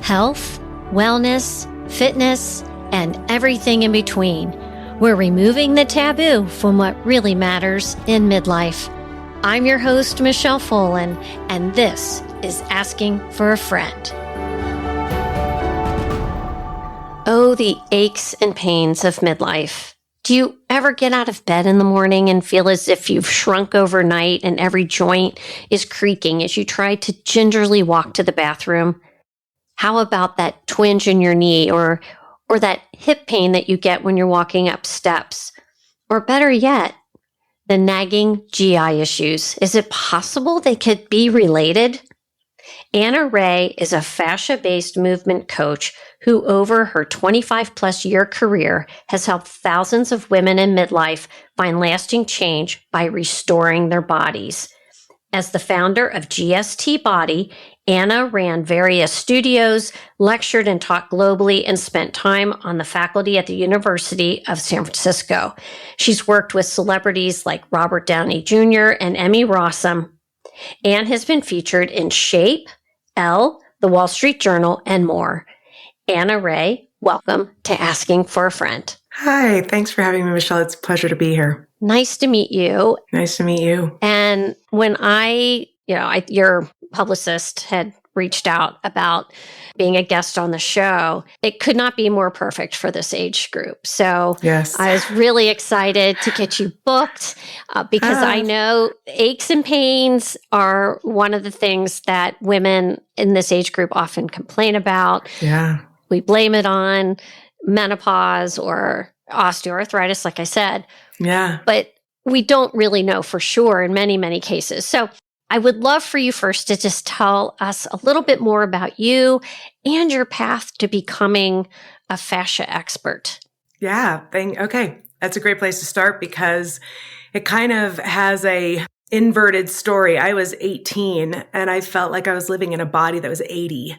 health, wellness, fitness, and everything in between. We're removing the taboo from what really matters in midlife. I'm your host, Michelle Folan, and this is Asking for a Friend. Oh, the aches and pains of midlife. Do you ever get out of bed in the morning and feel as if you've shrunk overnight and every joint is creaking as you try to gingerly walk to the bathroom? How about that twinge in your knee or that hip pain that you get when you're walking up steps? Or better yet, the nagging GI issues. Is it possible they could be related? Anna Rahe is a fascia-based movement coach who over her 25-plus year career has helped thousands of women in midlife find lasting change by restoring their bodies. As the founder of GST Body, Anna ran various studios, lectured and taught globally, and spent time on the faculty at the University of San Francisco. She's worked with celebrities like Robert Downey Jr. and Emmy Rossum, and has been featured in Shape, Elle, The Wall Street Journal, and more. Anna Rahe, welcome to Asking for a Friend. Hi, thanks for having me, Michelle. It's a pleasure to be here. Nice to meet you. Nice to meet you. And when your publicist had reached out about being a guest on the show, it could not be more perfect for this age group. So yes. I was really excited to get you booked because I know aches and pains are one of the things that women in this age group often complain about. Yeah. We blame it on menopause or osteoarthritis, like I said. Yeah. But we don't really know for sure in many, many cases. So I would love for you first to just tell us a little bit more about you and your path to becoming a fascia expert. Yeah. Okay. That's a great place to start because it kind of has a inverted story. I was 18 and I felt like I was living in a body that was 80.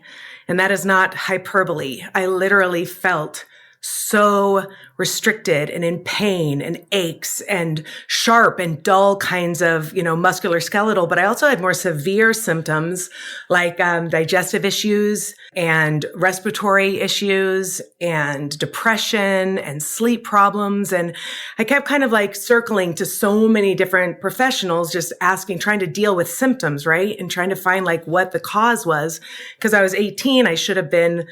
And that is not hyperbole. I literally felt so restricted and in pain and aches and sharp and dull kinds of, musculoskeletal. But I also had more severe symptoms like digestive issues and respiratory issues and depression and sleep problems. And I kept kind of like circling to so many different professionals, just asking, trying to deal with symptoms, right? And trying to find like what the cause was. Because I was 18, I should have been,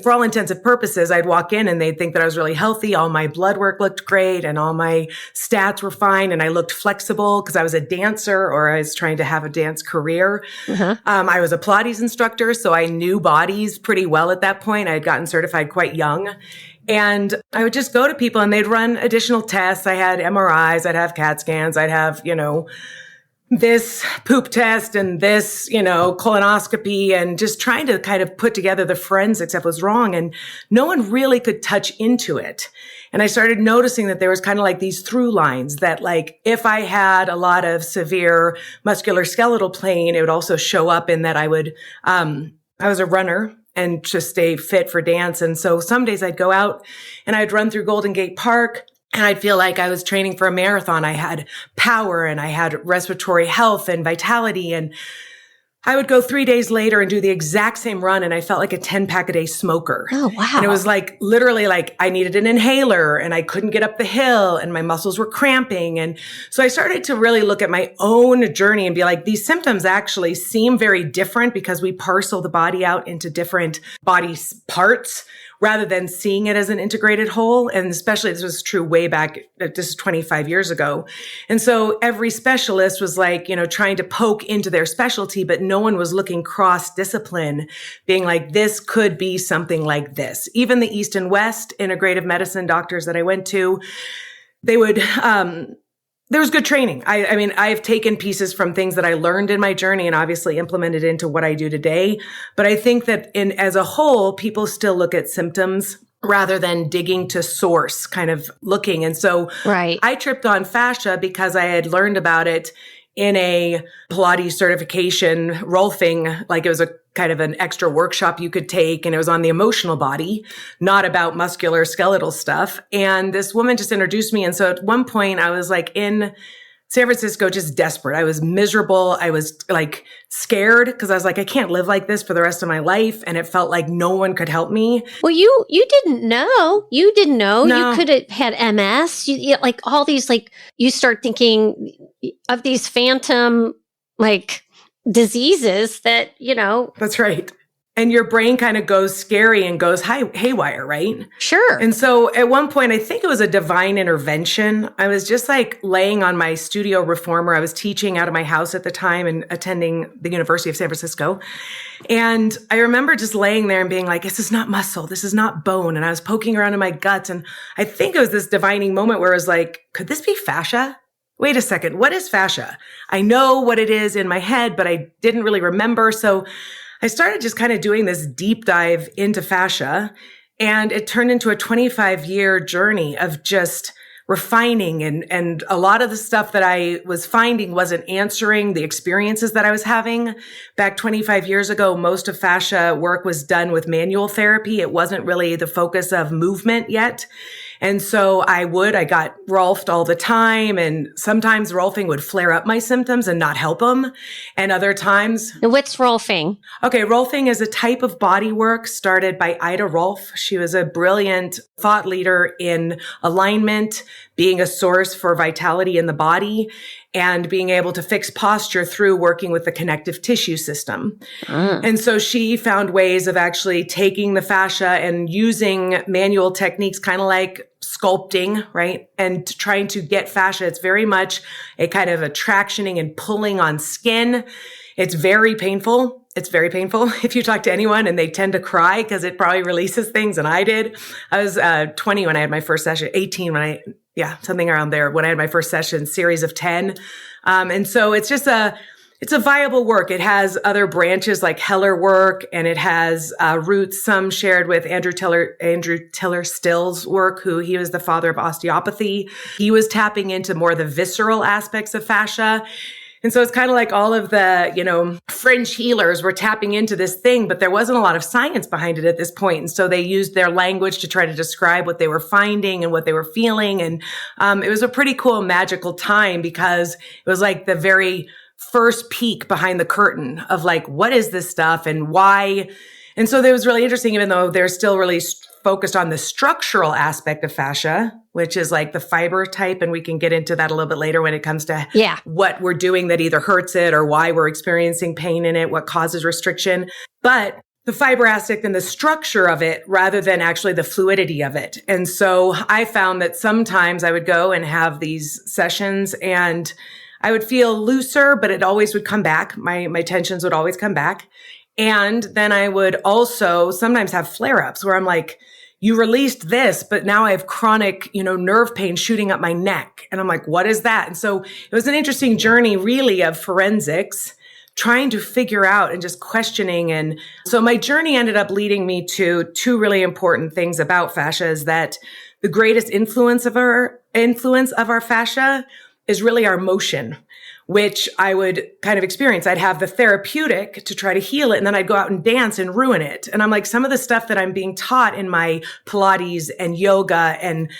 for all intents and purposes, I'd walk in and they'd think that I was really healthy. All my blood work looked great and all my stats were fine. And I looked flexible because I was a dancer or I was trying to have a dance career. Uh-huh. I was a Pilates instructor, so I knew bodies pretty well at that point. I had gotten certified quite young. And I would just go to people and they'd run additional tests. I had MRIs, I'd have CAT scans, I'd have, this poop test and this, colonoscopy, and just trying to kind of put together the forensics that was wrong. And no one really could touch into it. And I started noticing that there was kind of like these through lines that like, if I had a lot of severe musculoskeletal pain, it would also show up in that I was a runner and just stay fit for dance. And so some days I'd go out and I'd run through Golden Gate Park and I'd feel like I was training for a marathon. I had power and I had respiratory health and vitality. And I would go 3 days later and do the exact same run. And I felt like a 10-pack-a-day smoker. Oh, wow. And it was like literally like I needed an inhaler and I couldn't get up the hill and my muscles were cramping. And so I started to really look at my own journey and be like, these symptoms actually seem very different because we parcel the body out into different body parts rather than seeing it as an integrated whole. And especially this was true way back, this is 25 years ago. And so every specialist was like, trying to poke into their specialty, but no one was looking cross-discipline, being like, this could be something like this. Even the East and West integrative medicine doctors that I went to, they would, there was good training. I've taken pieces from things that I learned in my journey and obviously implemented into what I do today. But I think that as a whole, people still look at symptoms rather than digging to source, kind of looking. And so right. I tripped on fascia because I had learned about it in a Pilates certification Rolfing, like it was a kind of an extra workshop you could take. And it was on the emotional body, not about muscular skeletal stuff. And this woman just introduced me. And so at one point I was like in San Francisco, just desperate. I was miserable. I was like scared because I was like, I can't live like this for the rest of my life. And it felt like no one could help me. Well, you didn't know. You didn't know. No. You could have had MS. Like all these, like you start thinking of these phantom like diseases that, That's right. And your brain kind of goes scary and goes haywire, right? Sure. And so at one point, I think it was a divine intervention. I was just like laying on my studio reformer. I was teaching out of my house at the time and attending the University of San Francisco. And I remember just laying there and being like, this is not muscle. This is not bone. And I was poking around in my guts. And I think it was this divining moment where I was like, could this be fascia? Wait a second. What is fascia? I know what it is in my head, but I didn't really remember. So I started just kind of doing this deep dive into fascia, and it turned into a 25-year journey of just refining, and a lot of the stuff that I was finding wasn't answering the experiences that I was having. Back 25 years ago, most of fascia work was done with manual therapy. It wasn't really the focus of movement yet. And so I got Rolfed all the time. And sometimes Rolfing would flare up my symptoms and not help them. And other times. What's Rolfing? Okay. Rolfing is a type of body work started by Ida Rolf. She was a brilliant thought leader in alignment, being a source for vitality in the body, and being able to fix posture through working with the connective tissue system. And so she found ways of actually taking the fascia and using manual techniques, kind of like sculpting, right? And trying to get fascia. It's very much a kind of attractioning and pulling on skin. It's very painful. It's very painful if you talk to anyone, and they tend to cry because it probably releases things. And I did. I was 20 when I had my first session, 18 something around there when I had my first session, series of 10. And so it's just it's a viable work. It has other branches like Heller work, and it has roots, some shared with Andrew Tiller Still's work, he was the father of osteopathy. He was tapping into more of the visceral aspects of fascia. And so it's kind of like all of the, fringe healers were tapping into this thing, but there wasn't a lot of science behind it at this point. And so they used their language to try to describe what they were finding and what they were feeling. And it was a pretty cool, magical time because it was like the very first peek behind the curtain of like, what is this stuff and why? And so it was really interesting, even though they're still really focused on the structural aspect of fascia, which is like the fiber type. And we can get into that a little bit later when it comes to what we're doing that either hurts it or why we're experiencing pain in it, what causes restriction. But the fiber aspect and the structure of it rather than actually the fluidity of it. And so I found that sometimes I would go and have these sessions and I would feel looser, but it always would come back. My tensions would always come back. And then I would also sometimes have flare-ups where I'm like, you released this, but now I have chronic, nerve pain shooting up my neck. And I'm like, what is that? And so it was an interesting journey really of forensics, trying to figure out and just questioning. And so my journey ended up leading me to two really important things about fascia is that the greatest influence of our fascia is really our motion, which I would kind of experience. I'd have the therapeutic to try to heal it, and then I'd go out and dance and ruin it. And I'm like, some of the stuff that I'm being taught in my Pilates and yoga and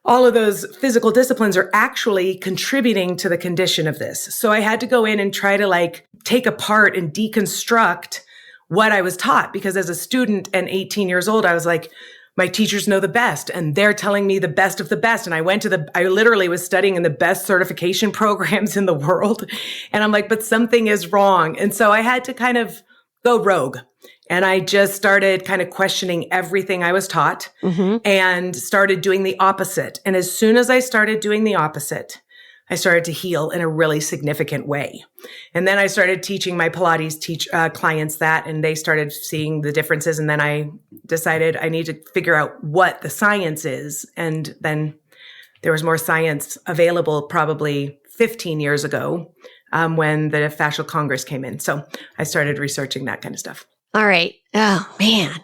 all of those physical disciplines are actually contributing to the condition of this. So I had to go in and try to like take apart and deconstruct what I was taught, because as a student and 18 years old, I was like, my teachers know the best and they're telling me the best of the best. And I literally was studying in the best certification programs in the world. And I'm like, but something is wrong. And so I had to kind of go rogue. And I just started kind of questioning everything I was taught and started doing the opposite. And as soon as I started doing the opposite, I started to heal in a really significant way. And then I started teaching my Pilates clients that, and they started seeing the differences. And then I decided I need to figure out what the science is. And then there was more science available probably 15 years ago when the Fascial Congress came in. So I started researching that kind of stuff. All right. Oh, man.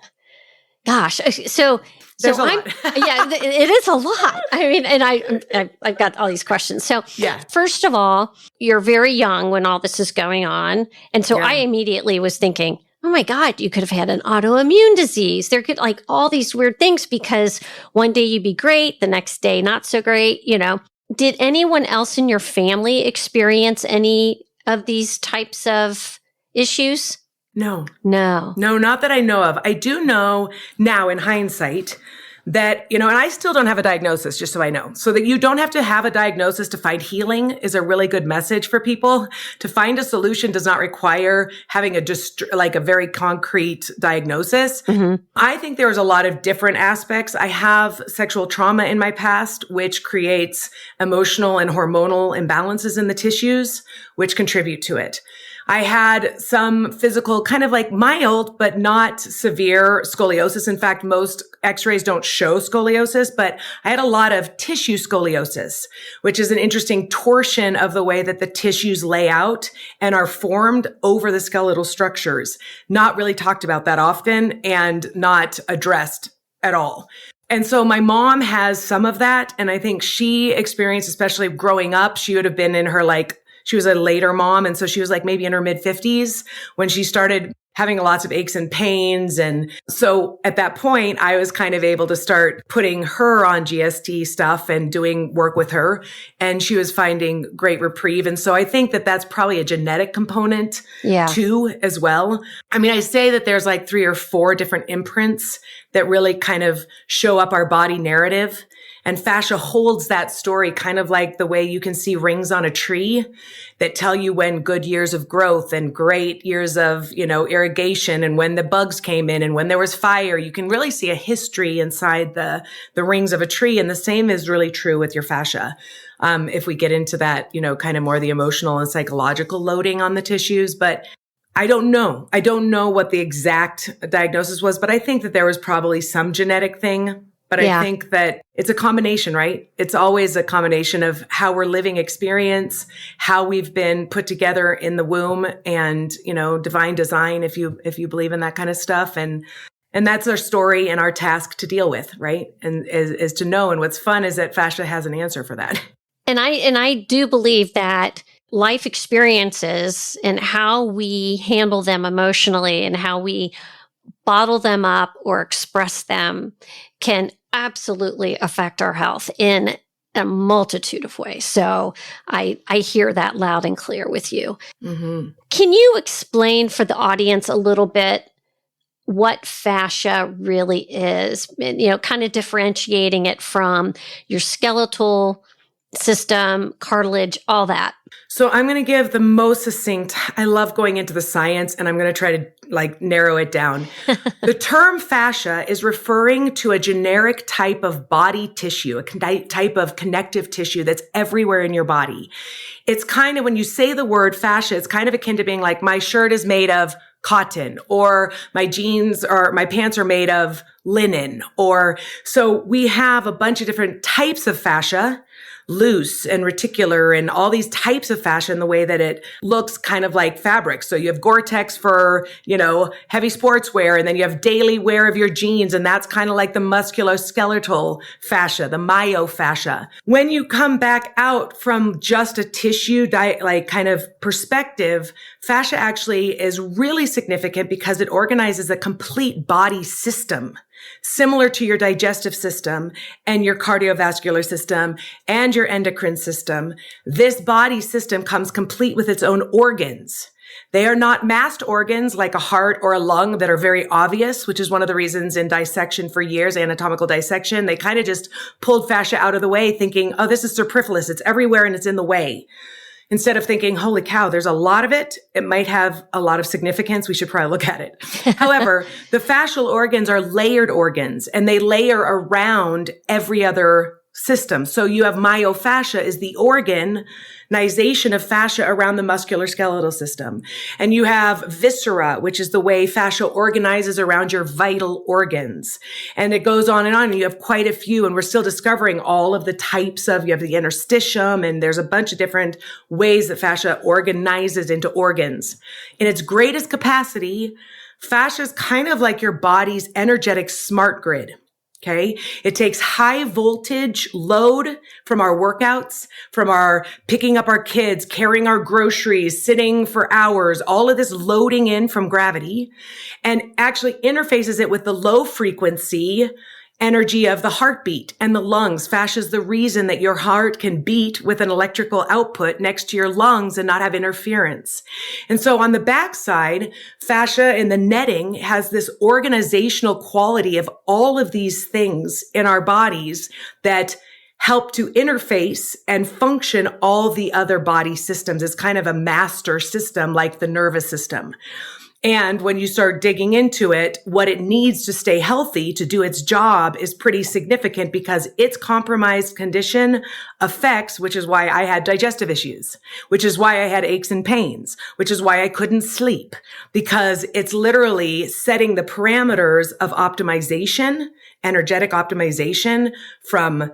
Gosh. So There's a lot. It is a lot. I mean, and I've got all these questions. So first of all, you're very young when all this is going on. And so I immediately was thinking, oh my God, you could have had an autoimmune disease. There could like all these weird things because one day you'd be great, the next day not so great, Did anyone else in your family experience any of these types of issues? No. No. No, not that I know of. I do know now in hindsight that, and I still don't have a diagnosis, just so I know. So that you don't have to have a diagnosis to find healing is a really good message for people. To find a solution does not require having a very concrete diagnosis. Mm-hmm. I think there's a lot of different aspects. I have sexual trauma in my past, which creates emotional and hormonal imbalances in the tissues, which contribute to it. I had some physical, kind of like mild, but not severe scoliosis. In fact, most x-rays don't show scoliosis, but I had a lot of tissue scoliosis, which is an interesting torsion of the way that the tissues lay out and are formed over the skeletal structures. Not really talked about that often and not addressed at all. And so my mom has some of that. And I think she experienced, especially growing up, she would have been in her she was a later mom. And so she was maybe in her mid 50s when she started having lots of aches and pains. And so at that point, I was kind of able to start putting her on GST stuff and doing work with her. And she was finding great reprieve. And so I think that that's probably a genetic component too, as well. I mean, I say that there's 3 or 4 different imprints that really kind of show up our body narrative. And fascia holds that story kind of like the way you can see rings on a tree that tell you when good years of growth and great years of, irrigation and when the bugs came in and when there was fire. You can really see a history inside the rings of a tree. And the same is really true with your fascia. If we get into that, kind of more the emotional and psychological loading on the tissues. But I don't know. I don't know what the exact diagnosis was, but I think that there was probably some genetic thing. But I think that it's a combination, right? It's always a combination of how we're living experience, how we've been put together in the womb and, divine design, if you believe in that kind of stuff. And that's our story and our task to deal with, right? And is to know. And what's fun is that fascia has an answer for that. And I do believe that life experiences and how we handle them emotionally and how we bottle them up or express them can absolutely affect our health in a multitude of ways. So I hear that loud and clear with you. Mm-hmm. Can you explain for the audience a little bit what fascia really is? Kind of differentiating it from your skeletal system, cartilage, all that. So I'm going to give the most succinct. I love going into the science and I'm going to try to narrow it down. The term fascia is referring to a generic type of body tissue, a type of connective tissue that's everywhere in your body. It's kind of, when you say the word fascia, it's kind of akin to being like, my shirt is made of cotton, or my jeans or my pants are made of linen, so we have a bunch of different types of fascia, loose and reticular and all these types of fascia in the way that it looks kind of like fabric. So you have Gore-Tex for, heavy sportswear, and then you have daily wear of your jeans. And that's kind of like the musculoskeletal fascia, the myofascia. When you come back out from just a tissue, kind of perspective, fascia actually is really significant because it organizes a complete body system, similar to your digestive system and your cardiovascular system and your endocrine system. This body system comes complete with its own organs. They are not masked organs like a heart or a lung that are very obvious, which is one of the reasons in dissection for years, anatomical dissection, they kind of just pulled fascia out of the way thinking, oh, this is superfluous. It's everywhere and it's in the way. Instead of thinking, holy cow, there's a lot of it. It might have a lot of significance. We should probably look at it. However, the fascial organs are layered organs and they layer around every other system. So you have myofascia is the organization of fascia around the musculoskeletal system. And you have viscera, which is the way fascia organizes around your vital organs. And it goes on. And you have quite a few, and we're still discovering all of the types of, you have the interstitium, and there's a bunch of different ways that fascia organizes into organs. In its greatest capacity, fascia is kind of like your body's energetic smart grid. Okay. It takes high voltage load from our workouts, from our picking up our kids, carrying our groceries, sitting for hours, all of this loading in from gravity, and actually interfaces it with the low frequency energy of the heartbeat and the lungs. Fascia is the reason that your heart can beat with an electrical output next to your lungs and not have interference. And so on the backside, fascia in the netting has this organizational quality of all of these things in our bodies that help to interface and function all the other body systems. It's kind of a master system like the nervous system. And when you start digging into it, what it needs to stay healthy, to do its job, is pretty significant because its compromised condition affects, which is why I had digestive issues, which is why I had aches and pains, which is why I couldn't sleep, because it's literally setting the parameters of optimization, energetic optimization from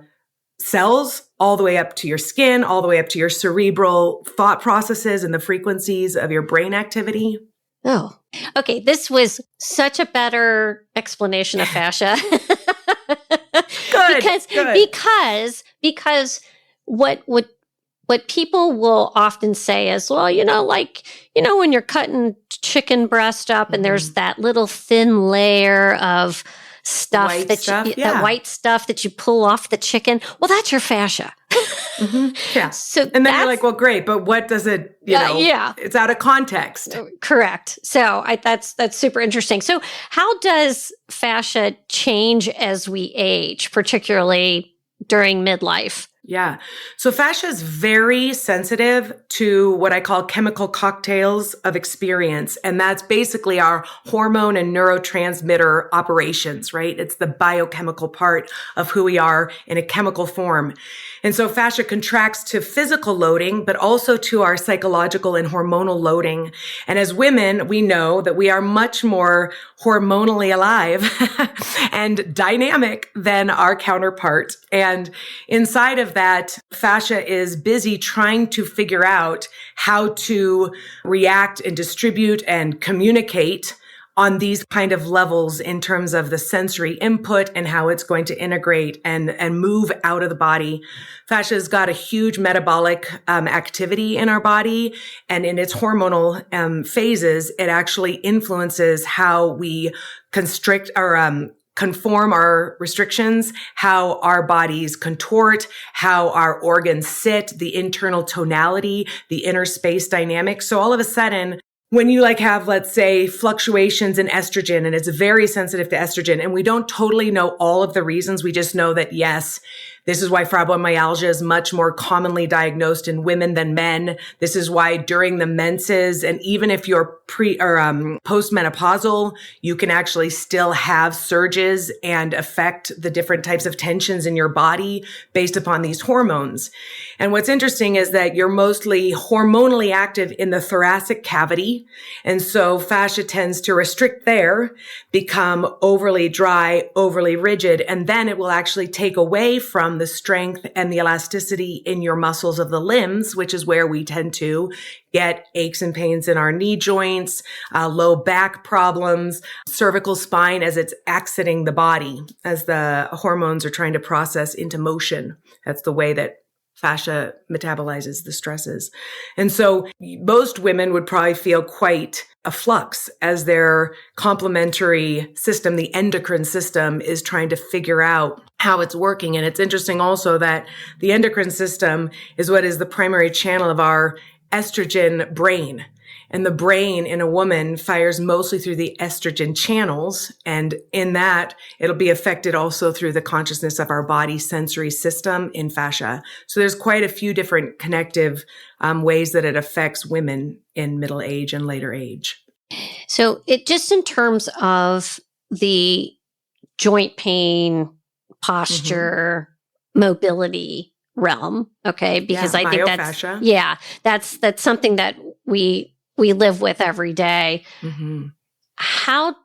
cells all the way up to your skin, all the way up to your cerebral thought processes and the frequencies of your brain activity. Oh, okay. This was such a better explanation of fascia. Good. Because what people will often say is, well, when you're cutting chicken breast up and there's that little thin layer of stuff that white stuff that you pull off the chicken. Well, that's your fascia. Yeah. And then you're like, well, great, but what does it, it's out of context. Correct. So that's super interesting. So how does fascia change as we age, particularly during midlife? Yeah. So fascia is very sensitive to what I call chemical cocktails of experience. And that's basically our hormone and neurotransmitter operations, right? It's the biochemical part of who we are in a chemical form. And so fascia contracts to physical loading, but also to our psychological and hormonal loading. And as women, we know that we are much more hormonally alive and dynamic than our counterpart. And inside of that, fascia is busy trying to figure out how to react and distribute and communicate on these kind of levels in terms of the sensory input and how it's going to integrate and move out of the body. Fascia has got a huge metabolic activity in our body, and in its hormonal phases, it actually influences how we constrict or conform our restrictions, how our bodies contort, how our organs sit, the internal tonality, the inner space dynamics. So all of a sudden, when you have, let's say, fluctuations in estrogen, and it's very sensitive to estrogen, and we don't totally know all of the reasons, we just know that, yes, this is why fibromyalgia is much more commonly diagnosed in women than men. This is why during the menses, and even if you're postmenopausal, you can actually still have surges and affect the different types of tensions in your body based upon these hormones. And what's interesting is that you're mostly hormonally active in the thoracic cavity. And so fascia tends to restrict there, become overly dry, overly rigid, and then it will actually take away from the strength and the elasticity in your muscles of the limbs, which is where we tend to get aches and pains in our knee joints, low back problems, cervical spine as it's exiting the body, as the hormones are trying to process into motion. That's the way that fascia metabolizes the stresses. And so most women would probably feel quite a flux as their complementary system, the endocrine system, is trying to figure out how it's working. And it's interesting also that the endocrine system is what is the primary channel of our estrogen brain. And the brain in a woman fires mostly through the estrogen channels. And in that, it'll be affected also through the consciousness of our body sensory system in fascia. So there's quite a few different connective ways that it affects women in middle age and later age. So it just in terms of the joint pain, posture, mobility realm. Okay. Because I think that's something that we live with every day. Mm-hmm. How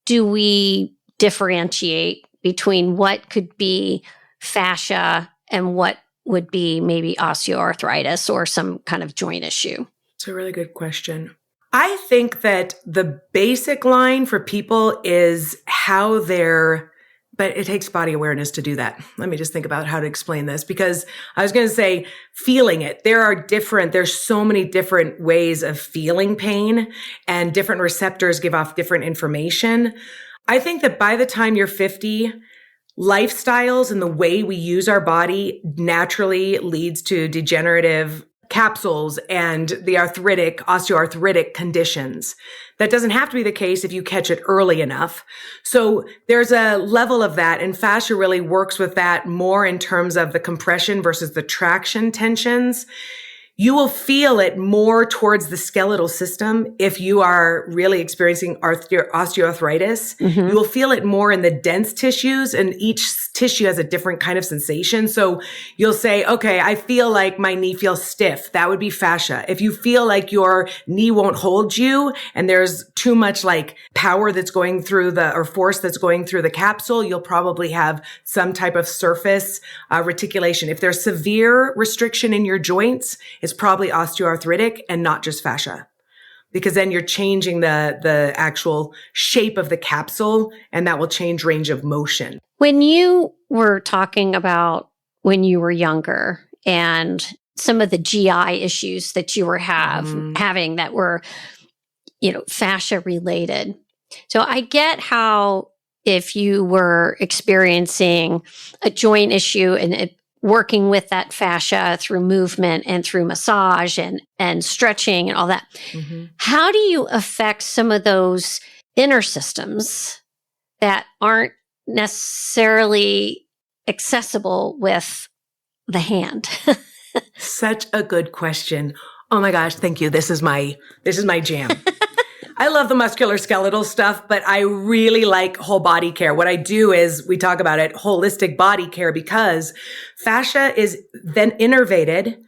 do we differentiate between what could be fascia and what would be maybe osteoarthritis or some kind of joint issue? It's a really good question. I think that the basic line for people is how they're, but it takes body awareness to do that. Let me just think about how to explain this, because I was going to say feeling it. There's so many different ways of feeling pain, and different receptors give off different information. I think that by the time you're 50, lifestyles and the way we use our body naturally leads to degenerative capsules and the osteoarthritic conditions. That doesn't have to be the case if you catch it early enough. So there's a level of that, and fascia really works with that more in terms of the compression versus the traction tensions. You will feel it more towards the skeletal system if you are really experiencing osteoarthritis. Mm-hmm. You will feel it more in the dense tissues, and each tissue has a different kind of sensation. So you'll say, okay, I feel like my knee feels stiff. That would be fascia. If you feel like your knee won't hold you and there's too much like power that's going through or force that's going through the capsule, you'll probably have some type of surface reticulation. If there's severe restriction in your joints, it's probably osteoarthritic and not just fascia, because then you're changing the actual shape of the capsule, and that will change range of motion. When you were talking about when you were younger and some of the GI issues that you were having that were, fascia related. So I get how if you were experiencing a joint issue and working with that fascia through movement and through massage and stretching and all that, how do you affect some of those inner systems that aren't necessarily accessible with the hand? Such a good question. Oh my gosh, thank you. This is my jam. I love the musculoskeletal stuff, but I really like whole body care. What I do is, we talk about it, holistic body care, because fascia is then innervated,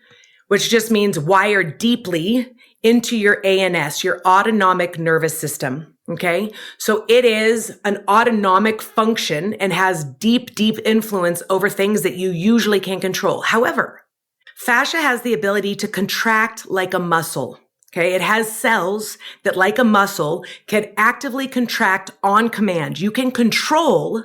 which just means wired deeply into your ANS, your autonomic nervous system. Okay. So it is an autonomic function and has deep, deep influence over things that you usually can't control. However, fascia has the ability to contract like a muscle. Okay. It has cells that, like a muscle, can actively contract on command. You can control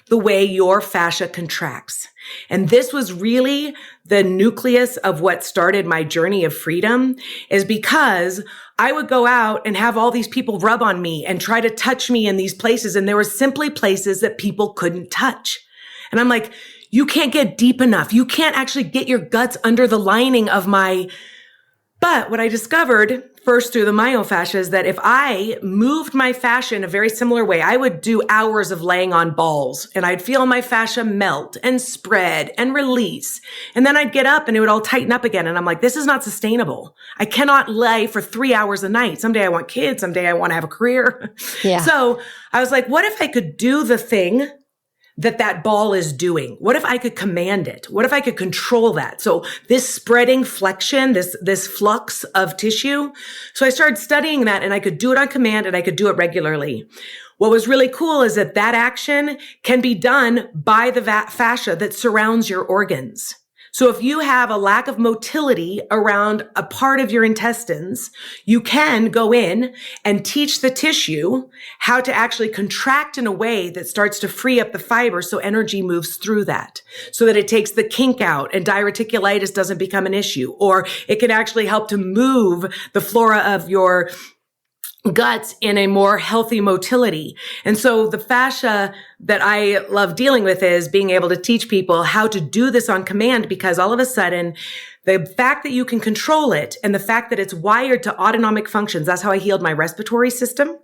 the way your fascia contracts. And this was really the nucleus of what started my journey of freedom, is because I would go out and have all these people rub on me and try to touch me in these places. And there were simply places that people couldn't touch. And I'm like, you can't get deep enough. You can't actually get your guts under the lining of my. But what I discovered first through the myofascia is that if I moved my fascia in a very similar way, I would do hours of laying on balls, and I'd feel my fascia melt and spread and release. And then I'd get up and it would all tighten up again. And I'm like, this is not sustainable. I cannot lay for 3 hours a night. Someday I want kids. Someday I want to have a career. Yeah. So I was like, what if I could do the thing that ball is doing? What if I could command it? What if I could control that? So this spreading flexion, this flux of tissue. So I started studying that, and I could do it on command, and I could do it regularly. What was really cool is that action can be done by the fascia that surrounds your organs. So if you have a lack of motility around a part of your intestines, you can go in and teach the tissue how to actually contract in a way that starts to free up the fiber so energy moves through that, so that it takes the kink out and diverticulitis doesn't become an issue, or it can actually help to move the flora of your guts in a more healthy motility. And so the fascia that I love dealing with is being able to teach people how to do this on command, because all of a sudden, the fact that you can control it and the fact that it's wired to autonomic functions, that's how I healed my respiratory system,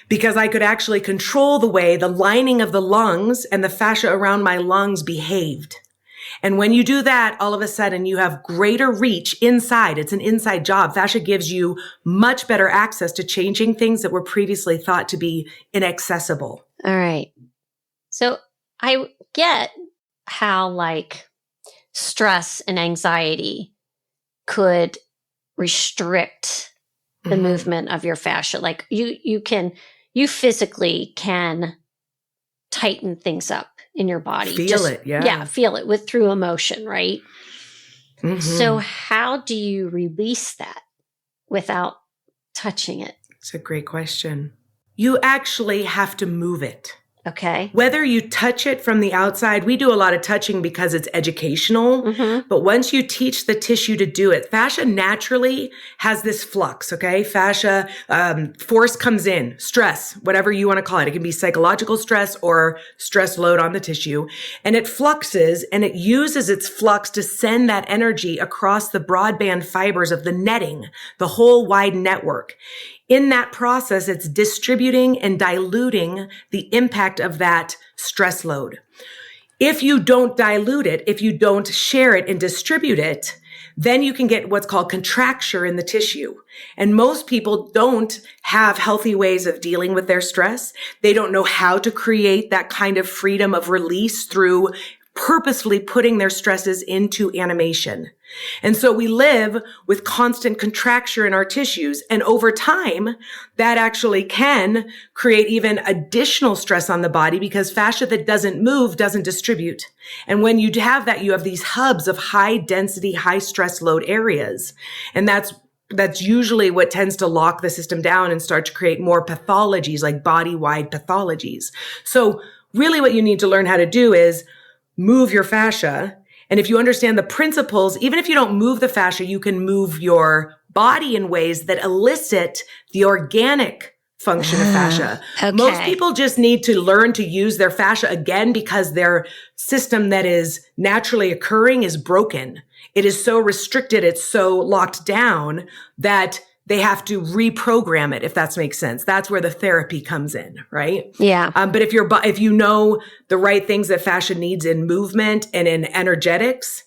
because I could actually control the way the lining of the lungs and the fascia around my lungs behaved. And when you do that, all of a sudden you have greater reach inside. It's an inside job. Fascia gives you much better access to changing things that were previously thought to be inaccessible. All right. So I get how like stress and anxiety could restrict the movement of your fascia. Like you physically can tighten things up in your body. Feel it, yeah. Yeah, feel it through emotion, right? So how do you release that without touching it? It's a great question. You actually have to move it. Okay. Whether you touch it from the outside, we do a lot of touching because it's educational. Mm-hmm. But once you teach the tissue to do it, fascia naturally has this flux, okay? Fascia, force comes in, stress, whatever you want to call it. It can be psychological stress or stress load on the tissue. And it fluxes and it uses its flux to send that energy across the broadband fibers of the netting, the whole wide network. In that process, it's distributing and diluting the impact of that stress load. If you don't dilute it, if you don't share it and distribute it, then you can get what's called contracture in the tissue. And most people don't have healthy ways of dealing with their stress. They don't know how to create that kind of freedom of release through purposefully putting their stresses into animation. And so we live with constant contracture in our tissues. And over time, that actually can create even additional stress on the body because fascia that doesn't move doesn't distribute. And when you have that, you have these hubs of high density, high stress load areas. And that's usually what tends to lock the system down and start to create more pathologies, like body-wide pathologies. So really what you need to learn how to do is move your fascia. And if you understand the principles, even if you don't move the fascia, you can move your body in ways that elicit the organic function of fascia. Okay. Most people just need to learn to use their fascia again because their system that is naturally occurring is broken. It is so restricted, it's so locked down that they have to reprogram it, if that makes sense. That's where the therapy comes in, right? Yeah. But if you know the right things that fascia needs in movement and in energetics,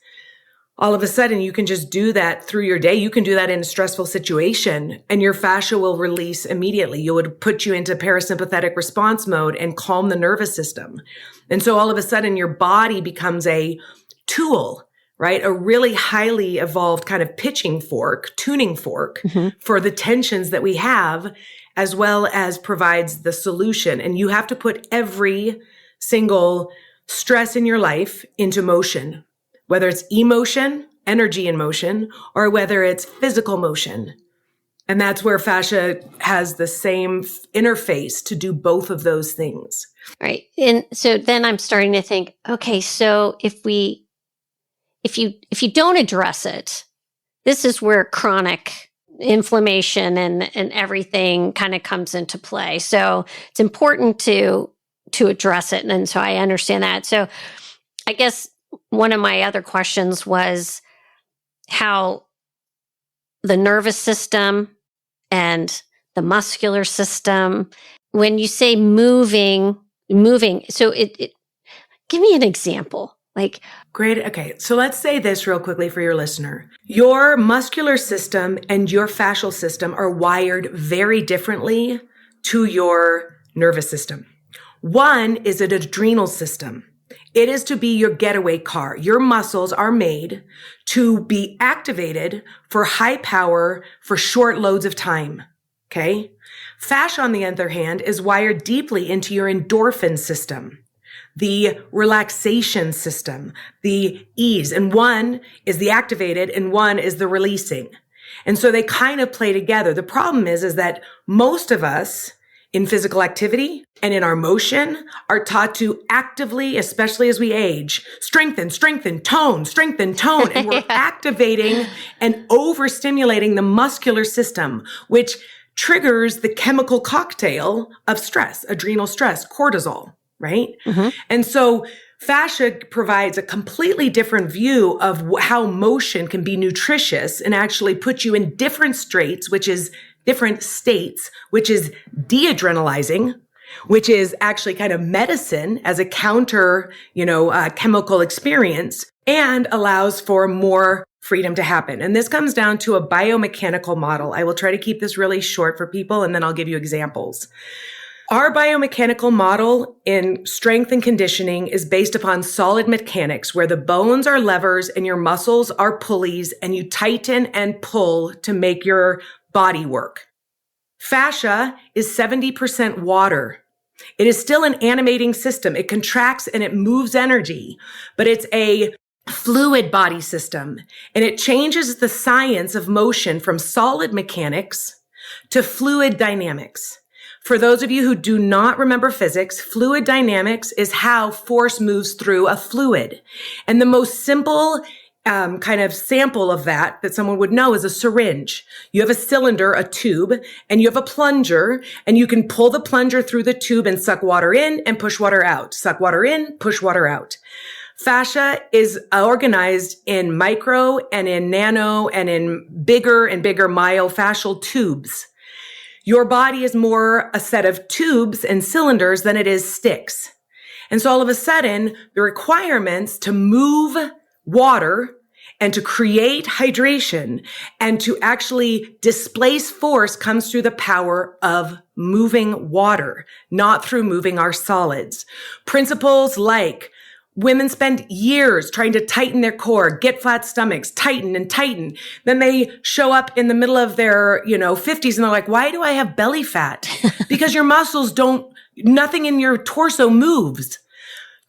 all of a sudden you can just do that through your day. You can do that in a stressful situation and your fascia will release immediately. It would put you into parasympathetic response mode and calm the nervous system. And so all of a sudden your body becomes a tool, right? A really highly evolved kind of tuning fork for the tensions that we have, as well as provides the solution. And you have to put every single stress in your life into motion, whether it's emotion, energy in motion, or whether it's physical motion. And that's where fascia has the same interface to do both of those things. Right. And so then I'm starting to think, okay, so if you don't address it, this is where chronic inflammation and everything kind of comes into play. So it's important to address it. And so I understand that. So I guess one of my other questions was how the nervous system and the muscular system, when you say moving, so it give me an example. Like, great. Okay. So let's say this real quickly for your listener. Your muscular system and your fascial system are wired very differently to your nervous system. One is an adrenal system. It is to be your getaway car. Your muscles are made to be activated for high power for short loads of time. Okay. Fascia, on the other hand, is wired deeply into your endorphin system, the relaxation system, the ease. And one is the activated and one is the releasing. And so they kind of play together. The problem is that most of us in physical activity and in our motion are taught to actively, especially as we age, strengthen, tone. And we're activating and overstimulating the muscular system, which triggers the chemical cocktail of stress, adrenal stress, cortisol. Right? Mm-hmm. And so fascia provides a completely different view of how motion can be nutritious and actually put you in different states, which is de-adrenalizing, which is actually kind of medicine as a counter, chemical experience, and allows for more freedom to happen. And this comes down to a biomechanical model. I will try to keep this really short for people, and then I'll give you examples. Our biomechanical model in strength and conditioning is based upon solid mechanics, where the bones are levers and your muscles are pulleys, and you tighten and pull to make your body work. Fascia is 70% water. It is still an animating system. It contracts and it moves energy, but it's a fluid body system, and it changes the science of motion from solid mechanics to fluid dynamics. For those of you who do not remember physics, fluid dynamics is how force moves through a fluid. And the most simple kind of sample of that someone would know is a syringe. You have a cylinder, a tube, and you have a plunger, and you can pull the plunger through the tube and suck water in and push water out. Suck water in, push water out. Fascia is organized in micro and in nano and in bigger and bigger myofascial tubes. Your body is more a set of tubes and cylinders than it is sticks. And so all of a sudden, the requirements to move water and to create hydration and to actually displace force comes through the power of moving water, not through moving our solids. Principles like women spend years trying to tighten their core, get flat stomachs, tighten and tighten. Then they show up in the middle of their, 50s and they're like, why do I have belly fat? Because your muscles nothing in your torso moves.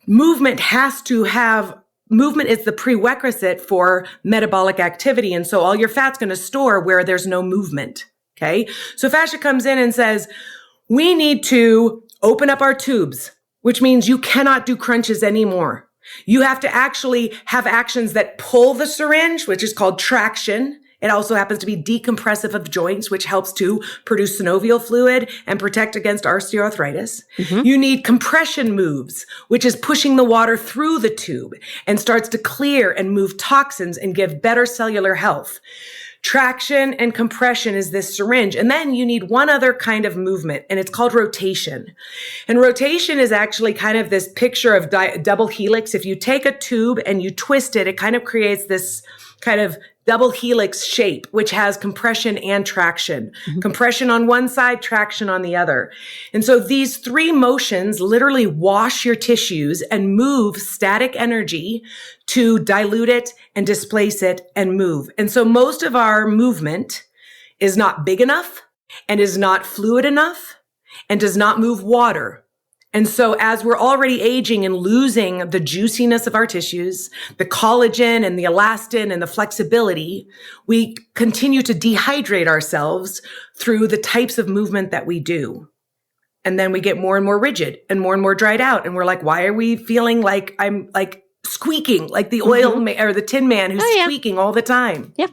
Movement is the prerequisite for metabolic activity. And so all your fat's going to store where there's no movement. Okay. So fascia comes in and says, we need to open up our tubes, which means you cannot do crunches anymore. You have to actually have actions that pull the syringe, which is called traction. It also happens to be decompressive of joints, which helps to produce synovial fluid and protect against osteoarthritis. Mm-hmm. You need compression moves, which is pushing the water through the tube and starts to clear and move toxins and give better cellular health. Traction and compression is this syringe. And then you need one other kind of movement, and it's called rotation. And rotation is actually kind of this picture of double helix. If you take a tube and you twist it, it kind of creates this kind of double helix shape, which has compression and traction. Mm-hmm. Compression on one side, traction on the other. And so these three motions literally wash your tissues and move static energy to dilute it and displace it and move. And so most of our movement is not big enough and is not fluid enough and does not move water. And so as we're already aging and losing the juiciness of our tissues, the collagen and the elastin and the flexibility, we continue to dehydrate ourselves through the types of movement that we do. And then we get more and more rigid and more dried out. And we're like, why are we feeling like I'm like squeaking, like the oil or the tin man who's squeaking all the time? Yep.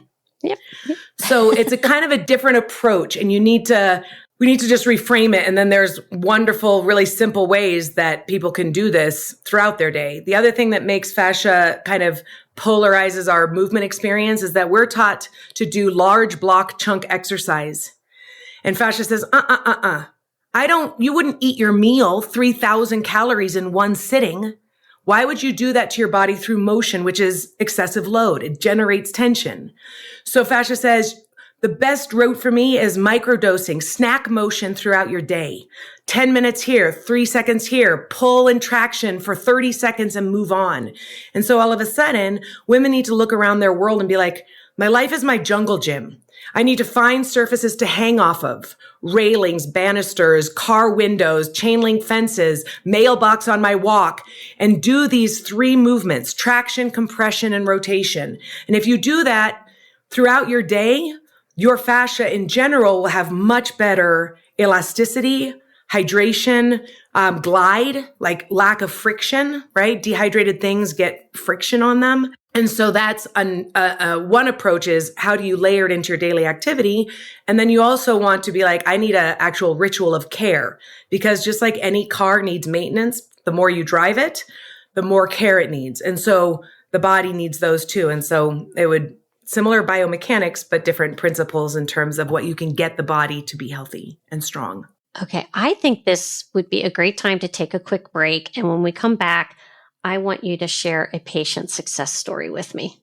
So it's a kind of a different approach, and we need to just reframe it. And then there's wonderful, really simple ways that people can do this throughout their day. The other thing that makes fascia kind of polarizes our movement experience is that we're taught to do large block chunk exercise. And fascia says, you wouldn't eat your meal 3,000 calories in one sitting. Why would you do that to your body through motion, which is excessive load? It generates tension. So fascia says, the best route for me is microdosing, snack motion throughout your day. 10 minutes here, 3 seconds here, pull and traction for 30 seconds and move on. And so all of a sudden, women need to look around their world and be like, my life is my jungle gym. I need to find surfaces to hang off of. Railings, banisters, car windows, chain link fences, mailbox on my walk, and do these three movements, traction, compression, and rotation. And if you do that throughout your day, your fascia in general will have much better elasticity, hydration, glide, like lack of friction, right? Dehydrated things get friction on them. And so that's one approach is how do you layer it into your daily activity? And then you also want to be like, I need an actual ritual of care, because just like any car needs maintenance, the more you drive it, the more care it needs. And so the body needs those too. And so it would similar biomechanics, but different principles in terms of what you can get the body to be healthy and strong. Okay. I think this would be a great time to take a quick break. And when we come back, I want you to share a patient success story with me.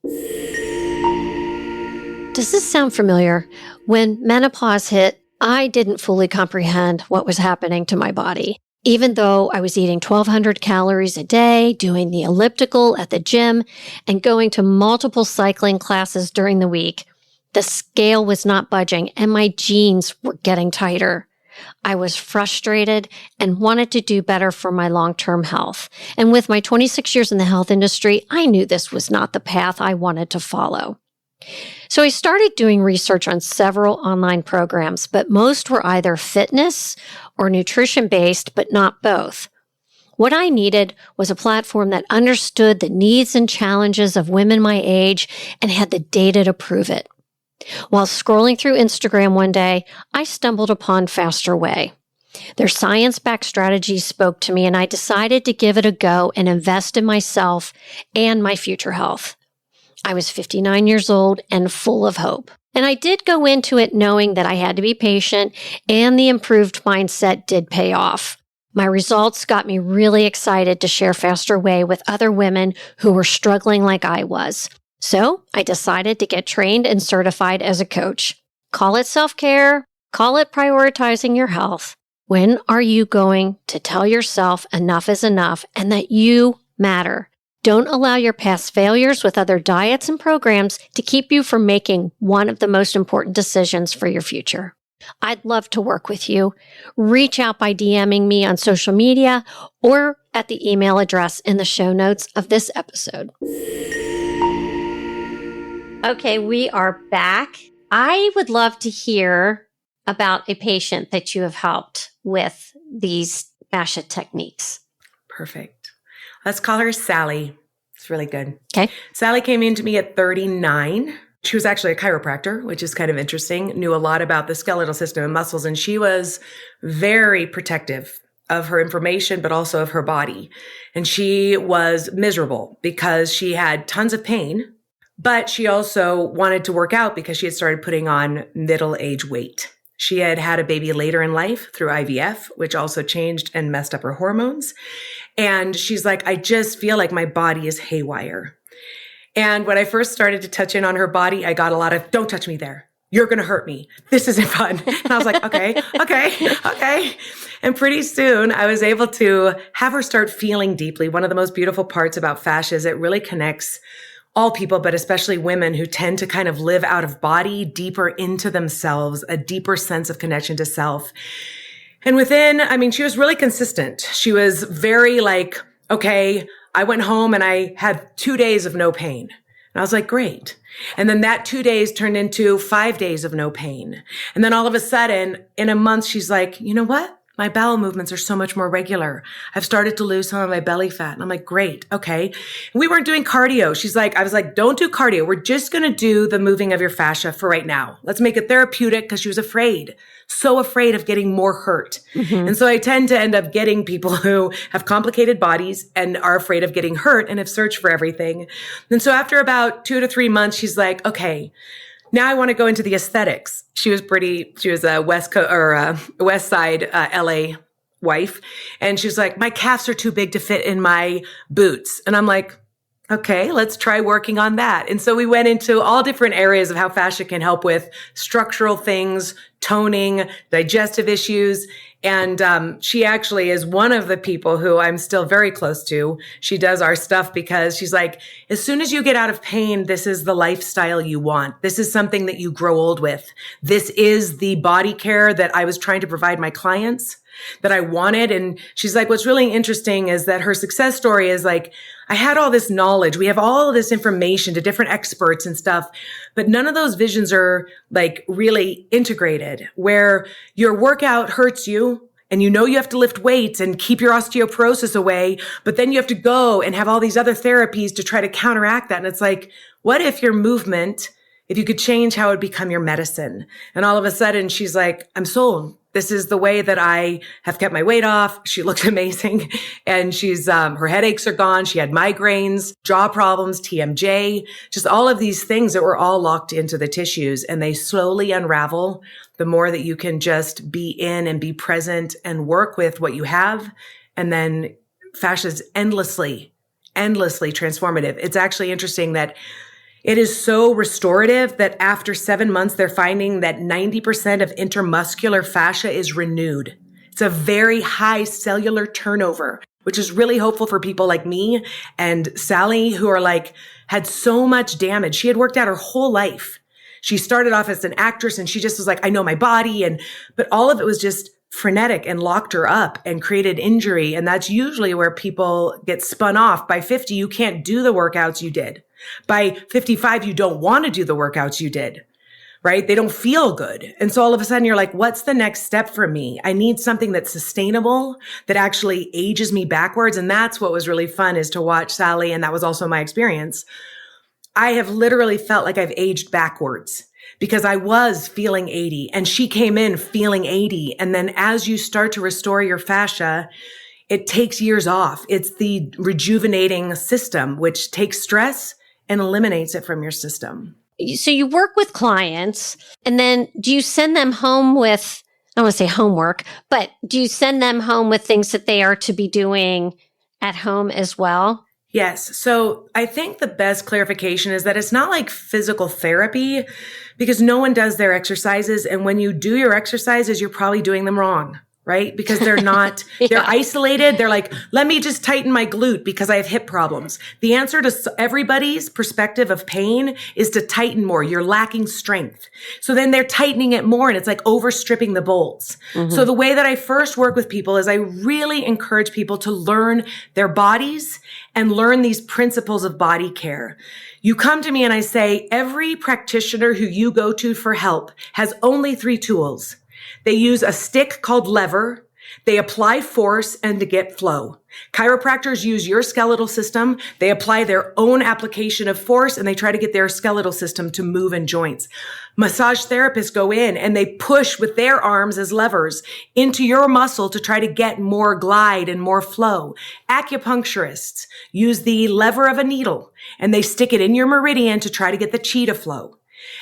Does this sound familiar? When menopause hit, I didn't fully comprehend what was happening to my body. Even though I was eating 1,200 calories a day, doing the elliptical at the gym, and going to multiple cycling classes during the week, the scale was not budging and my jeans were getting tighter. I was frustrated and wanted to do better for my long-term health. And with my 26 years in the health industry, I knew this was not the path I wanted to follow. So I started doing research on several online programs, but most were either fitness or nutrition based, but not both. What I needed was a platform that understood the needs and challenges of women my age and had the data to prove it. While scrolling through Instagram one day, I stumbled upon Faster Way. Their science-backed strategies spoke to me, and I decided to give it a go and invest in myself and my future health. I was 59 years old and full of hope. And I did go into it knowing that I had to be patient, and the improved mindset did pay off. My results got me really excited to share Faster Way with other women who were struggling like I was. So I decided to get trained and certified as a coach. Call it self-care, call it prioritizing your health. When are you going to tell yourself enough is enough and that you matter? Don't allow your past failures with other diets and programs to keep you from making one of the most important decisions for your future. I'd love to work with you. Reach out by DMing me on social media or at the email address in the show notes of this episode. Okay, we are back. I would love to hear about a patient that you have helped with these fascia techniques. Perfect. Let's call her Sally. It's really good. Okay. Sally came in to me at 39. She was actually a chiropractor, which is kind of interesting, knew a lot about the skeletal system and muscles, and she was very protective of her information, but also of her body. And she was miserable because she had tons of pain, but she also wanted to work out because she had started putting on middle-age weight. She had had a baby later in life through IVF, which also changed and messed up her hormones. And she's like, I just feel like my body is haywire. And when I first started to touch in on her body, I got a lot of, don't touch me there. You're going to hurt me. This isn't fun. And I was like, okay. And pretty soon I was able to have her start feeling deeply. One of the most beautiful parts about fascia is it really connects all people, but especially women who tend to kind of live out of body deeper into themselves, a deeper sense of connection to self. And she was really consistent. She was very like, okay, I went home and I had 2 days of no pain. And I was like, great. And then that 2 days turned into 5 days of no pain. And then all of a sudden in a month, she's like, you know what? My bowel movements are so much more regular. I've started to lose some of my belly fat. And I'm like, great. Okay. And we weren't doing cardio. I was like, don't do cardio. We're just going to do the moving of your fascia for right now. Let's make it therapeutic because she was afraid, so afraid of getting more hurt. Mm-hmm. And so I tend to end up getting people who have complicated bodies and are afraid of getting hurt and have searched for everything. And so after about 2 to 3 months, she's like, okay, now I want to go into the aesthetics. She was a West Side, LA wife. And she's like, my calves are too big to fit in my boots. And I'm like, okay, let's try working on that. And so we went into all different areas of how fascia can help with structural things, toning, digestive issues. And she actually is one of the people who I'm still very close to. She does our stuff because she's like, as soon as you get out of pain, this is the lifestyle you want. This is something that you grow old with. This is the body care that I was trying to provide my clients, that I wanted. And she's like, what's really interesting is that her success story is like, I had all this knowledge. We have all this information to different experts and stuff, but none of those visions are like really integrated where your workout hurts you and you know you have to lift weights and keep your osteoporosis away, but then you have to go and have all these other therapies to try to counteract that. And it's like, what if your movement, if you could change how it would become your medicine? And all of a sudden she's like, I'm sold. This is the way that I have kept my weight off. She looks amazing. And her headaches are gone. She had migraines, jaw problems, TMJ, just all of these things that were all locked into the tissues, and they slowly unravel the more that you can just be in and be present and work with what you have. And then fascia is endlessly transformative. It's actually interesting that it is so restorative that after 7 months, they're finding that 90% of intermuscular fascia is renewed. It's a very high cellular turnover, which is really hopeful for people like me and Sally, who are like, had so much damage. She had worked out her whole life. She started off as an actress and she just was like, I know my body. But all of it was just frenetic and locked her up and created injury. And that's usually where people get spun off. By 50, you can't do the workouts you did. By 55, you don't want to do the workouts you did, right? They don't feel good. And so all of a sudden you're like, what's the next step for me? I need something that's sustainable, that actually ages me backwards. And that's what was really fun, is to watch Sally. And that was also my experience. I have literally felt like I've aged backwards because I was feeling 80 and she came in feeling 80. And then as you start to restore your fascia, it takes years off. It's the rejuvenating system, which takes stress and eliminates it from your system. So you work with clients, and then do you send them home with, I don't want to say homework, but do you send them home with things that they are to be doing at home as well? Yes. So I think the best clarification is that it's not like physical therapy, because no one does their exercises. And when you do your exercises, you're probably doing them wrong, right? Because they're not, they're isolated. They're like, let me just tighten my glute because I have hip problems. The answer to everybody's perspective of pain is to tighten more. You're lacking strength. So then they're tightening it more, and it's like overstripping the bolts. So the way that I first work with people is I really encourage people to learn their bodies and learn these principles of body care. You come to me and I say, every practitioner who you go to for help has only 3 tools. They use a stick called lever. They apply force and to get flow. Chiropractors use your skeletal system. They apply their own application of force and they try to get their skeletal system to move in joints. Massage therapists go in and they push with their arms as levers into your muscle to try to get more glide and more flow. Acupuncturists use the lever of a needle and they stick it in your meridian to try to get the chi to flow.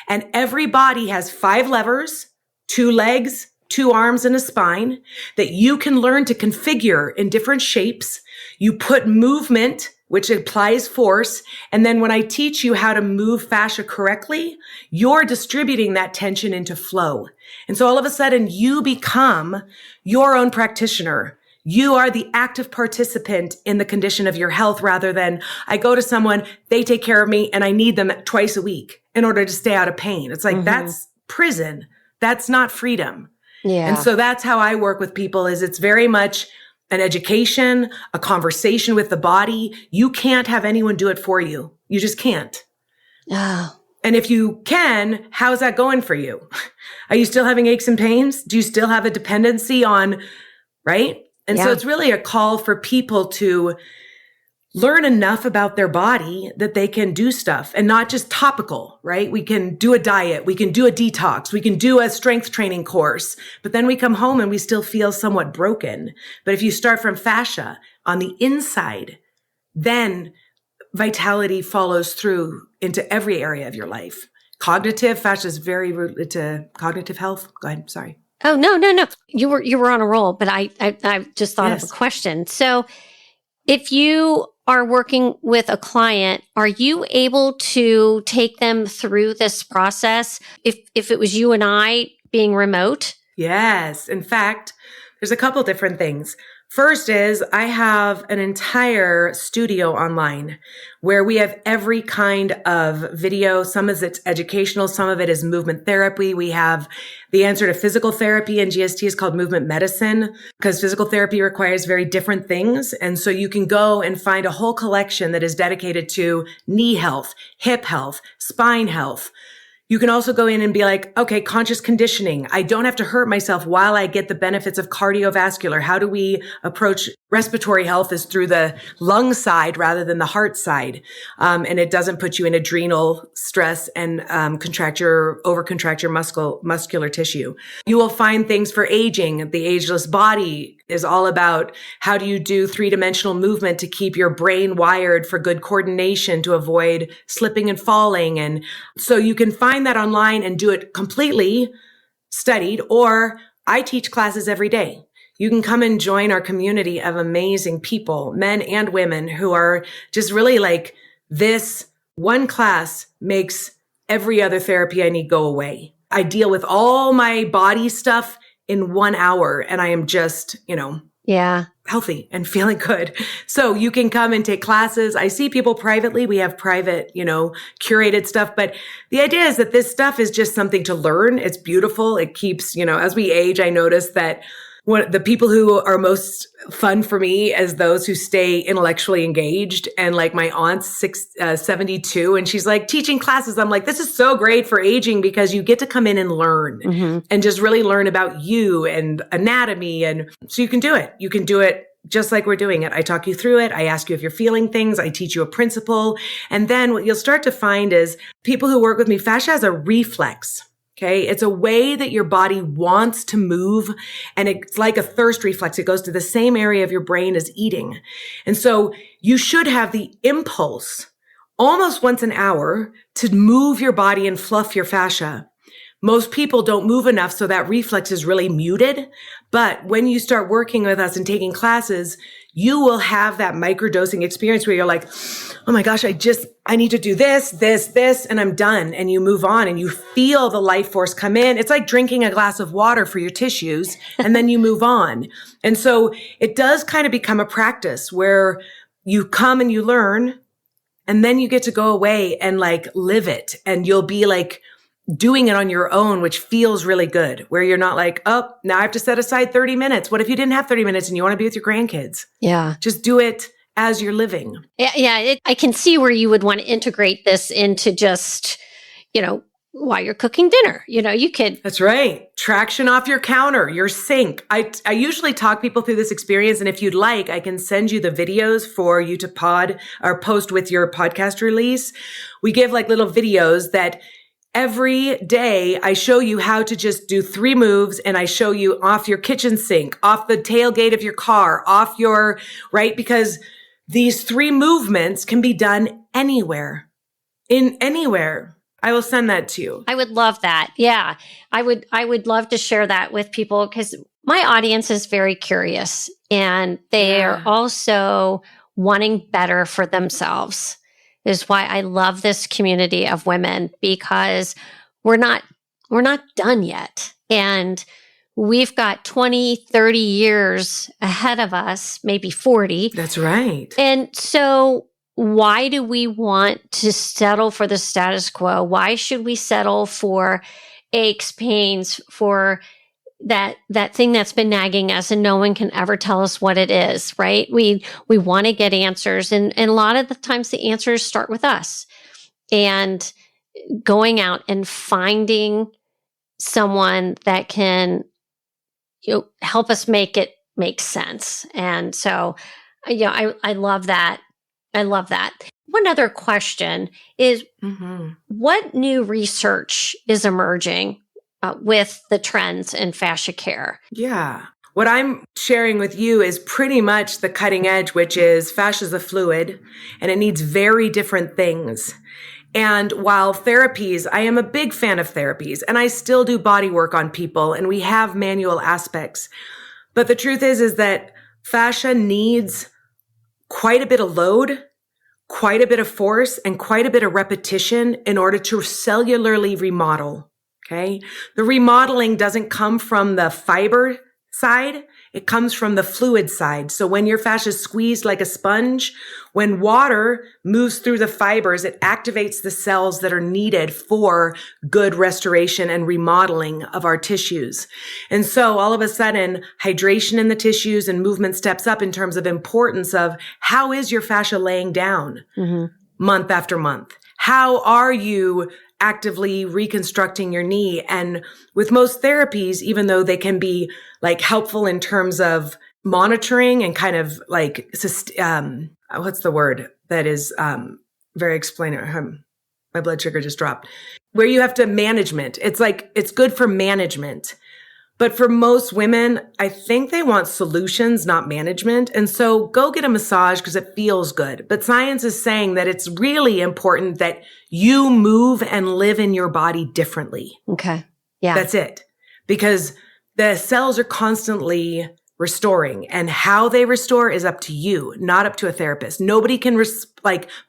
And every body has 5 levers, 2 legs, 2 arms, and a spine that you can learn to configure in different shapes. You put movement, which applies force. And then when I teach you how to move fascia correctly, you're distributing that tension into flow. And so all of a sudden you become your own practitioner. You are the active participant in the condition of your health, rather than I go to someone, they take care of me, and I need them twice a week in order to stay out of pain. It's like, that's prison. That's not freedom. Yeah. And so that's how I work with people, is it's very much an education, a conversation with the body. You can't have anyone do it for you. You just can't. Oh. And if you can, how's that going for you? Are you still having aches and pains? Do you still have a dependency on, right? And so it's really a call for people to learn enough about their body that they can do stuff, and not just topical, right? We can do a diet. We can do a detox. We can do a strength training course, but then we come home and we still feel somewhat broken. But if you start from fascia on the inside, then vitality follows through into every area of your life. Cognitive fascia is very rooted to cognitive health. Go ahead. Sorry. Oh, no. You were on a roll, but I just thought of a question. So if you are working with a client, are you able to take them through this process if it was you and I being remote? Yes. In fact, there's a couple different things. First is I have an entire studio online where we have every kind of video. Some of it's educational. Some of it is movement therapy. We have the answer to physical therapy, and GST is called movement medicine, because physical therapy requires very different things. And so you can go and find a whole collection that is dedicated to knee health, hip health, spine health. You can also go in and be like, okay, conscious conditioning. I don't have to hurt myself while I get the benefits of cardiovascular. How do we approach respiratory health is through the lung side rather than the heart side. And it doesn't put you in adrenal stress and overcontract your muscular tissue. You will find things for aging. The Ageless Body is all about how do you do 3-dimensional movement to keep your brain wired for good coordination, to avoid slipping and falling. And so you can find that online and do it completely studied, or I teach classes every day. You can come and join our community of amazing people, men and women, who are just really like, this one class makes every other therapy I need go away. I deal with all my body stuff in 1 hour, and I am just, healthy and feeling good. So you can come and take classes. I see people privately. We have private, curated stuff. But the idea is that this stuff is just something to learn. It's beautiful. It keeps, as we age, I notice that the people who are most fun for me as those who stay intellectually engaged. And like my aunt's 72 and she's like teaching classes. I'm like, this is so great for aging because you get to come in and learn and just really learn about you and anatomy. And so you can do it. You can do it just like we're doing it. I talk you through it. I ask you if you're feeling things. I teach you a principle. And then what you'll start to find is people who work with me, fascia has a reflex. Okay. It's a way that your body wants to move. And it's like a thirst reflex. It goes to the same area of your brain as eating. And so you should have the impulse almost once an hour to move your body and fluff your fascia. Most people don't move enough, so that reflex is really muted. But when you start working with us and taking classes, you will have that microdosing experience where you're like, oh my gosh, I need to do this, and I'm done. And you move on and you feel the life force come in. It's like drinking a glass of water for your tissues and then you move on. And so it does kind of become a practice where you come and you learn and then you get to go away and like live it. And you'll be like, doing it on your own, which feels really good, where you're not like, oh, now I have to set aside 30 minutes. What if you didn't have 30 minutes and you want to be with your grandkids? Yeah. Just do it as you're living. Yeah. I can see where you would want to integrate this into just, while you're cooking dinner. You could. That's right. Traction off your counter, your sink. I usually talk people through this experience. And if you'd like, I can send you the videos for you to post with your podcast release. We give like little videos that every day I show you how to just do 3 moves and I show you off your kitchen sink, off the tailgate of your car, right? Because these 3 movements can be done anywhere. I will send that to you. I would love that. Yeah. I would love to share that with people because my audience is very curious and they are also wanting better for themselves. Is why I love this community of women because we're not done yet. And we've got 20, 30 years ahead of us, maybe 40. That's right. And so why do we want to settle for the status quo? Why should we settle for aches, pains, for that thing that's been nagging us and no one can ever tell us what it is, right? We want to get answers. And a lot of the times the answers start with us and going out and finding someone that can help us make it make sense. And so, I love that. I love that. One other question is what new research is emerging with the trends in fascia care? Yeah. What I'm sharing with you is pretty much the cutting edge, which is fascia is a fluid and it needs very different things. And while therapies, I am a big fan of therapies and I still do body work on people and we have manual aspects. But the truth is that fascia needs quite a bit of load, quite a bit of force, and quite a bit of repetition in order to cellularly remodel. Okay. The remodeling doesn't come from the fiber side. It comes from the fluid side. So when your fascia is squeezed like a sponge, when water moves through the fibers, it activates the cells that are needed for good restoration and remodeling of our tissues. And so all of a sudden, hydration in the tissues and movement steps up in terms of importance of how is your fascia laying down month after month? How are you actively reconstructing your knee? And with most therapies, even though they can be like helpful in terms of monitoring and kind of like, what's the word that is very explainable? My blood sugar just dropped. Where you have to management. It's like, it's good for management. But for most women, I think they want solutions, not management. And so go get a massage because it feels good. But science is saying that it's really important that you move and live in your body differently. Okay. Yeah. That's it. Because the cells are constantly restoring and how they restore is up to you, not up to a therapist. Nobody can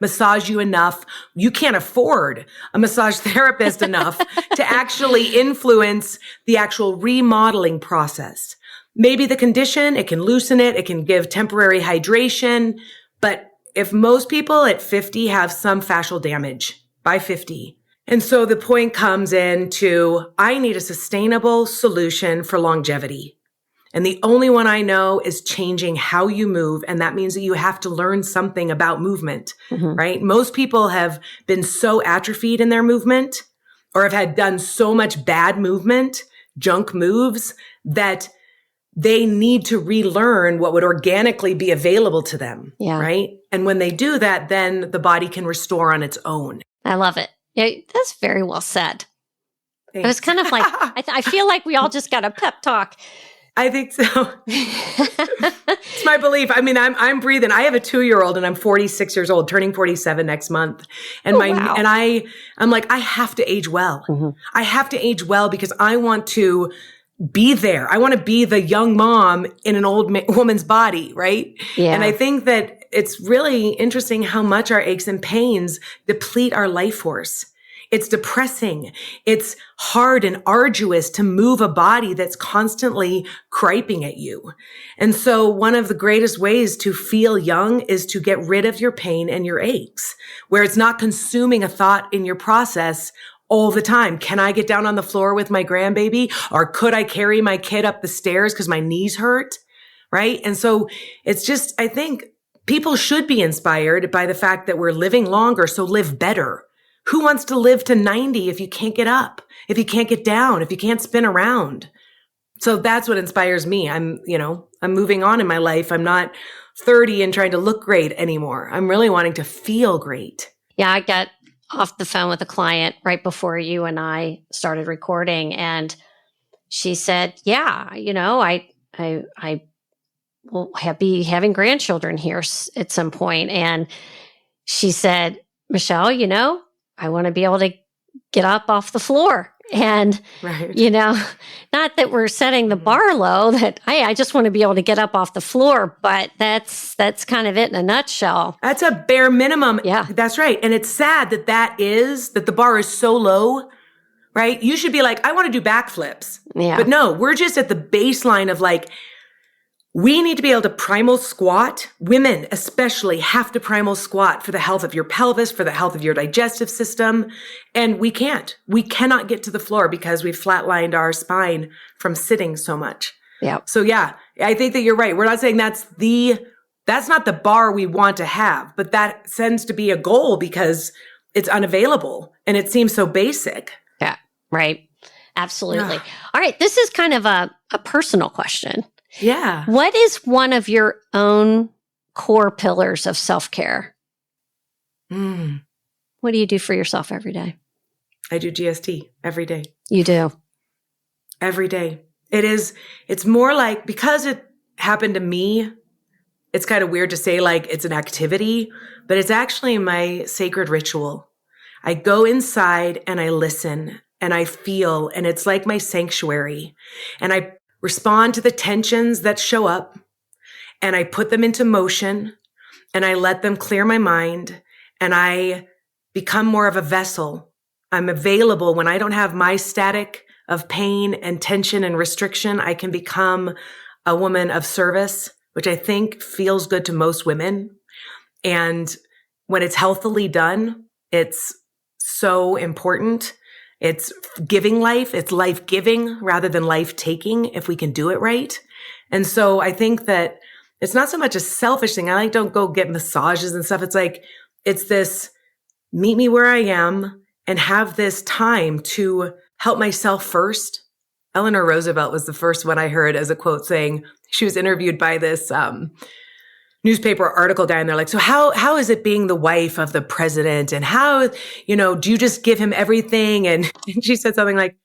massage you enough. You can't afford a massage therapist enough to actually influence the actual remodeling process. Maybe the condition, it can loosen it. It can give temporary hydration. But if most people at 50 have some fascial damage by 50, and so the point comes in to, I need a sustainable solution for longevity. And the only one I know is changing how you move. And that means that you have to learn something about movement, right? Most people have been so atrophied in their movement or have had done so much bad movement, junk moves, that they need to relearn what would organically be available to them, right? And when they do that, then the body can restore on its own. I love it. Yeah, that's very well said. Thanks. It was kind of like, I feel like we all just got a pep talk. I think so. It's my belief. I mean, I'm breathing. I have a 2-year-old and I'm 46 years old, turning 47 next month. And I'm like, I have to age well. I have to age well because I want to be there. I want to be the young mom in an old woman's body, right? Yeah. And I think that it's really interesting how much our aches and pains deplete our life force. It's depressing. It's hard and arduous to move a body that's constantly griping at you. And so one of the greatest ways to feel young is to get rid of your pain and your aches, where it's not consuming a thought in your process all the time. Can I get down on the floor with my grandbaby? Or could I carry my kid up the stairs because my knees hurt? Right? And so it's just, I think people should be inspired by the fact that we're living longer, so live better. Who wants to live to 90 if you can't get up, if you can't get down, if you can't spin around? So that's what inspires me. I'm moving on in my life. I'm not 30 and trying to look great anymore. I'm really wanting to feel great. Yeah, I got off the phone with a client right before you and I started recording, and she said, "Yeah, I will be having grandchildren here at some point." And she said, "Michelle, I want to be able to get up off the floor." And, not that we're setting the bar low, that I just want to be able to get up off the floor, but that's kind of it in a nutshell. That's a bare minimum. Yeah. That's right. And it's sad that the bar is so low, right? You should be like, I want to do backflips. Yeah. But no, we're just at the baseline of like, we need to be able to primal squat. Women especially have to primal squat for the health of your pelvis, for the health of your digestive system. And we can't. We cannot get to the floor because we've flatlined our spine from sitting so much. Yeah. So yeah, I think that you're right. We're not saying that's not the bar we want to have, but that tends to be a goal because it's unavailable and it seems so basic. Yeah. Right. Absolutely. All right. This is kind of a personal question. Yeah. What is one of your own core pillars of self-care? What do you do for yourself every day? I do GST every day. You do? Every day. It's more like, because it happened to me, it's kind of weird to say like it's an activity, but it's actually my sacred ritual. I go inside and I listen and I feel, and it's like my sanctuary. And I respond to the tensions that show up, and I put them into motion, and I let them clear my mind, and I become more of a vessel. I'm available when I don't have my static of pain and tension and restriction. I can become a woman of service, which I think feels good to most women. And when it's healthily done, it's so important. It's giving life. It's life giving rather than life taking if we can do it right. And so I think that it's not so much a selfish thing. I don't go get massages and stuff. It's like, it's this meet me where I am and have this time to help myself first. Eleanor Roosevelt was the first one I heard as a quote saying, she was interviewed by this, newspaper article guy, and they're like, so how is it being the wife of the president? And how, do you just give him everything? And she said something like,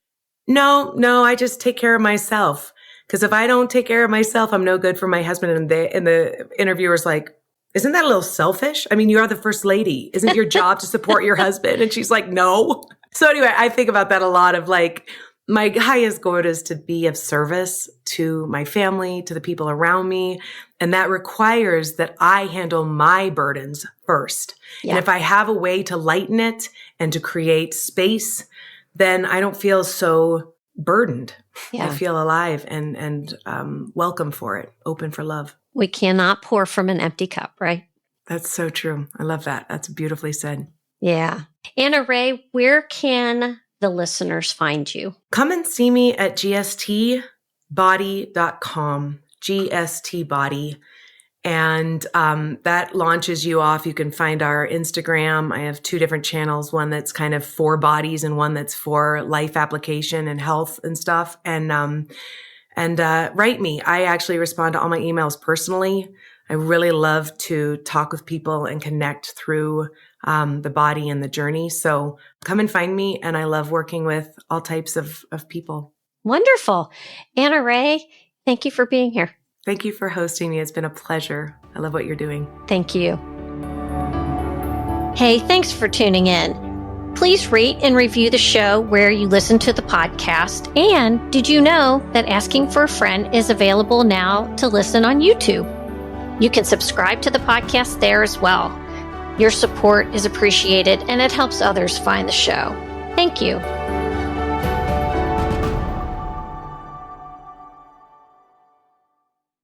no, I just take care of myself. Because if I don't take care of myself, I'm no good for my husband. And the interviewer's like, isn't that a little selfish? I mean, you are the first lady. Isn't your job to support your husband? And she's like, no. So anyway, I think about that a lot of like, my highest goal is to be of service to my family, to the people around me. And that requires that I handle my burdens first. Yeah. And if I have a way to lighten it and to create space, then I don't feel so burdened. Yeah. I feel alive and welcome for it, open for love. We cannot pour from an empty cup, right? That's so true. I love that. That's beautifully said. Yeah. Anna Rahe, where can the listeners find you? Come and see me at GST gstbody.com, GST Body. And that launches you off. You can find our Instagram. I have 2 different channels, one that's kind of for bodies and one that's for life application and health and stuff. And write me. I actually respond to all my emails personally. I really love to talk with people and connect through the body and the journey. So come and find me. And I love working with all types of people. Wonderful. Anna Rahe, thank you for being here. Thank you for hosting me. It's been a pleasure. I love what you're doing. Thank you. Hey, thanks for tuning in. Please rate and review the show where you listen to the podcast. And did you know that asking for a friend is available now to listen on YouTube? You can subscribe to the podcast there as well. Your support is appreciated and it helps others find the show. Thank you.